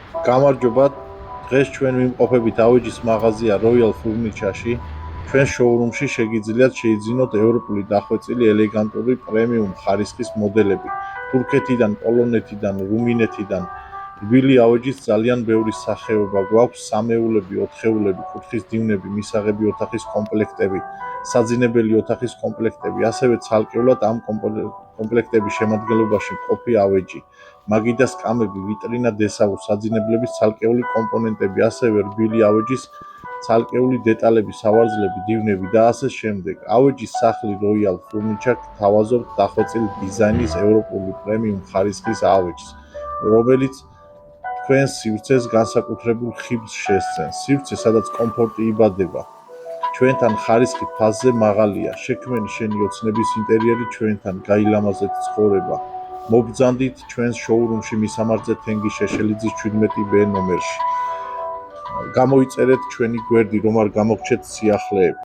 გამარჯობა, დღეს ჩვენ ვიმყოფებით ავეჯის მაღაზია Royal Furniture-ში. ჩვენ შოურუმში შეგიძლიათ შეიძინოთ ევროპული დახვეწილი ელეგანტური პრემიუმ ხარისხის მოდელები. თურქეთიდან, პოლონეთიდან, რუმინეთიდან. რბილი ავეჯის ძალიან ბევრი სახეობა გვაქვს: სამეულები, ოთხეულები, კუთხის დივნები, მისაღები ოთახის კომპლექტები, საძინებელი ოთახის კომპლექტები, ასევე ცალკეულად ამ კომპლექტების შემადგენლობაში მყოფი ავეჯი. მაგიდა სკამები, ვიტრინა, დესაუ, საძინებლების ცალკეული კომპონენტები, ასევე რბილი ავეჯის ცალკეული დეტალები, სავარძლები, დივნები და ასე შემდეგ. ავეჯის სახლი Royal Furniture გთავაზობთ დახვეწილ დიზაინის ევროპული პრემიუმ ხარისხის ავეჯს, რომელიც თქვენს სივრცეს განსაკუთრებულ ხიბლს შესცემს. სივრცე, სადაც კომფორტი იბადება. ჩვენთან ხარისხი ფასზე მაღალია. შექმენი შენი ოცნების ინტერიერი ჩვენთან, გაილამაზეთ ცხოვრება. მობრძანდით ჩვენს შოურუმში მისამართზე თენგიზ შეშელიძის 17B ნომერში. გამოიწერეთ ჩვენი გვერდი, რომ არ გამოგჩეთ სიახლეები.